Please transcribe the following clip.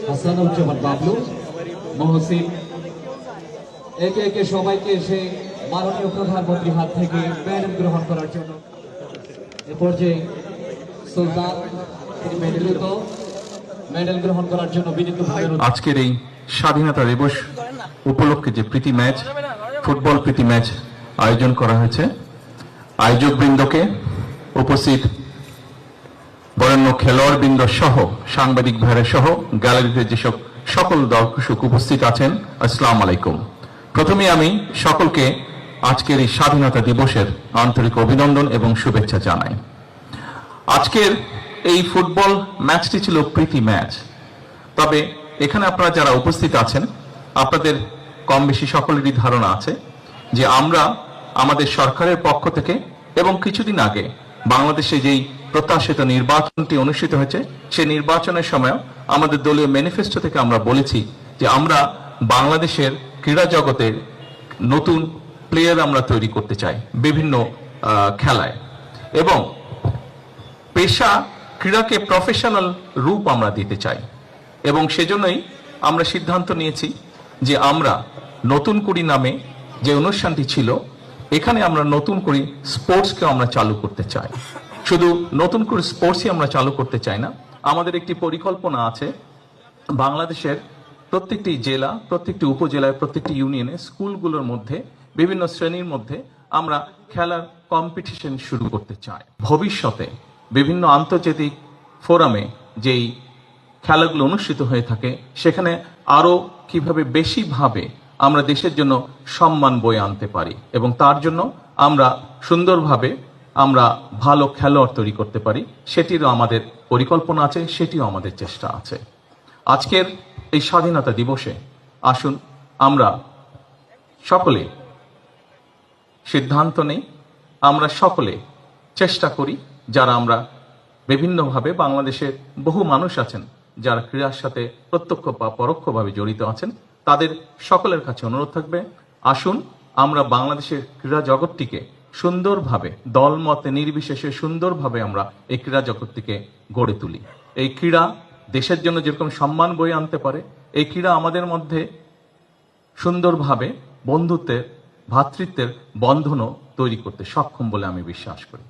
হাসানুজ্জামান বাবলু, মহসিন, একে একে সবাইকে এসে মাননীয় প্রধানমন্ত্রীর হাত থেকে মেডেল গ্রহণ করার জন্য এ পর্যায়ে সুলতান তিনি মেডেল গ্রহণ করার জন্য বিনীতভাবে আজকের এই স্বাধীনতা দিবস উপলক্ষে যে প্রীতি ম্যাচ, ফুটবল প্রীতি ম্যাচ আয়োজন করা হয়েছে, আয়োজক বৃন্দকে, উপস্থিত বরেণ্য খেলোয়াড় বৃন্দ সহ সাংবাদিক ভাইরা সহ গ্যালারিতে যেসব সকল দর্শক উপস্থিত আছেন, আসসালামু আলাইকুম। প্রথমে আমি সকলকে আজকের এই স্বাধীনতা দিবসের আন্তরিক অভিনন্দন এবং শুভেচ্ছা জানাই। আজকের এই ফুটবল ম্যাচটি ছিল প্রীতি ম্যাচ। তবে এখানে আপনারা যারা উপস্থিত আছেন, আপনাদের কম বেশি সকলেরই ধারণা আছে যে আমরা আমাদের সরকারের পক্ষ থেকে এবং কিছুদিন আগে বাংলাদেশে যেই প্রত্যাশিত নির্বাচনটি অনুষ্ঠিত হয়েছে, সেই নির্বাচনের সময় আমাদের দলীয় ম্যানিফেস্টো থেকে আমরা বলেছি যে আমরা বাংলাদেশের ক্রীড়া জগতের নতুন প্লেয়ার আমরা তৈরি করতে চাই বিভিন্ন খেলায়, এবং পেশা ক্রীড়াকে প্রফেশনাল রূপ আমরা দিতে চাই। এবং সেজন্যই আমরা সিদ্ধান্ত নিয়েছি যে আমরা নতুন কুড়ি নামে যে অনুষ্ঠানটি ছিল, এখানে আমরা নতুন করে স্পোর্টসকে আমরা চালু করতে চাই। শুধু নতুন করে স্পোর্টসই আমরা চালু করতে চাই না, আমাদের একটি পরিকল্পনা আছে বাংলাদেশের প্রত্যেকটি জেলা, প্রত্যেকটি উপজেলায়, প্রত্যেকটি ইউনিয়নে, স্কুলগুলোর মধ্যে, বিভিন্ন শ্রেণীর মধ্যে আমরা খেলার কম্পিটিশন শুরু করতে চাই। ভবিষ্যতে বিভিন্ন আন্তর্জাতিক ফোরামে যেই খেলাগুলো অনুষ্ঠিত হয়ে থাকে, সেখানে আরো কিভাবে বেশিভাবে আমরা দেশের জন্য সম্মান বয়ে আনতে পারি এবং তার জন্য আমরা সুন্দরভাবে আমরা ভালো খেলোয়াড় তৈরি করতে পারি, সেটিরও আমাদের পরিকল্পনা আছে, সেটিও আমাদের চেষ্টা আছে। আজকের এই স্বাধীনতা দিবসে আসুন আমরা সকলে সিদ্ধান্ত নেই, আমরা সকলে চেষ্টা করি, যারা আমরা বিভিন্নভাবে বাংলাদেশের বহু মানুষ আছেন যারা ক্রীড়ার সাথে প্রত্যক্ষ বা পরোক্ষভাবে জড়িত আছেন, তাদের সকলের কাছে অনুরোধ থাকবে, আসুন আমরা বাংলাদেশের ক্রীড়া জগৎটিকে সুন্দরভাবে, দলমতে নির্বিশেষে সুন্দরভাবে আমরা এই ক্রীড়া জগৎটিকে গড়ে তুলি। এই ক্রীড়া দেশের জন্য যেরকম সম্মান বয়ে আনতে পারে, এই ক্রীড়া আমাদের মধ্যে সুন্দরভাবে বন্ধুত্বের, ভ্রাতৃত্বের বন্ধনও তৈরি করতে সক্ষম বলে আমি বিশ্বাস করি।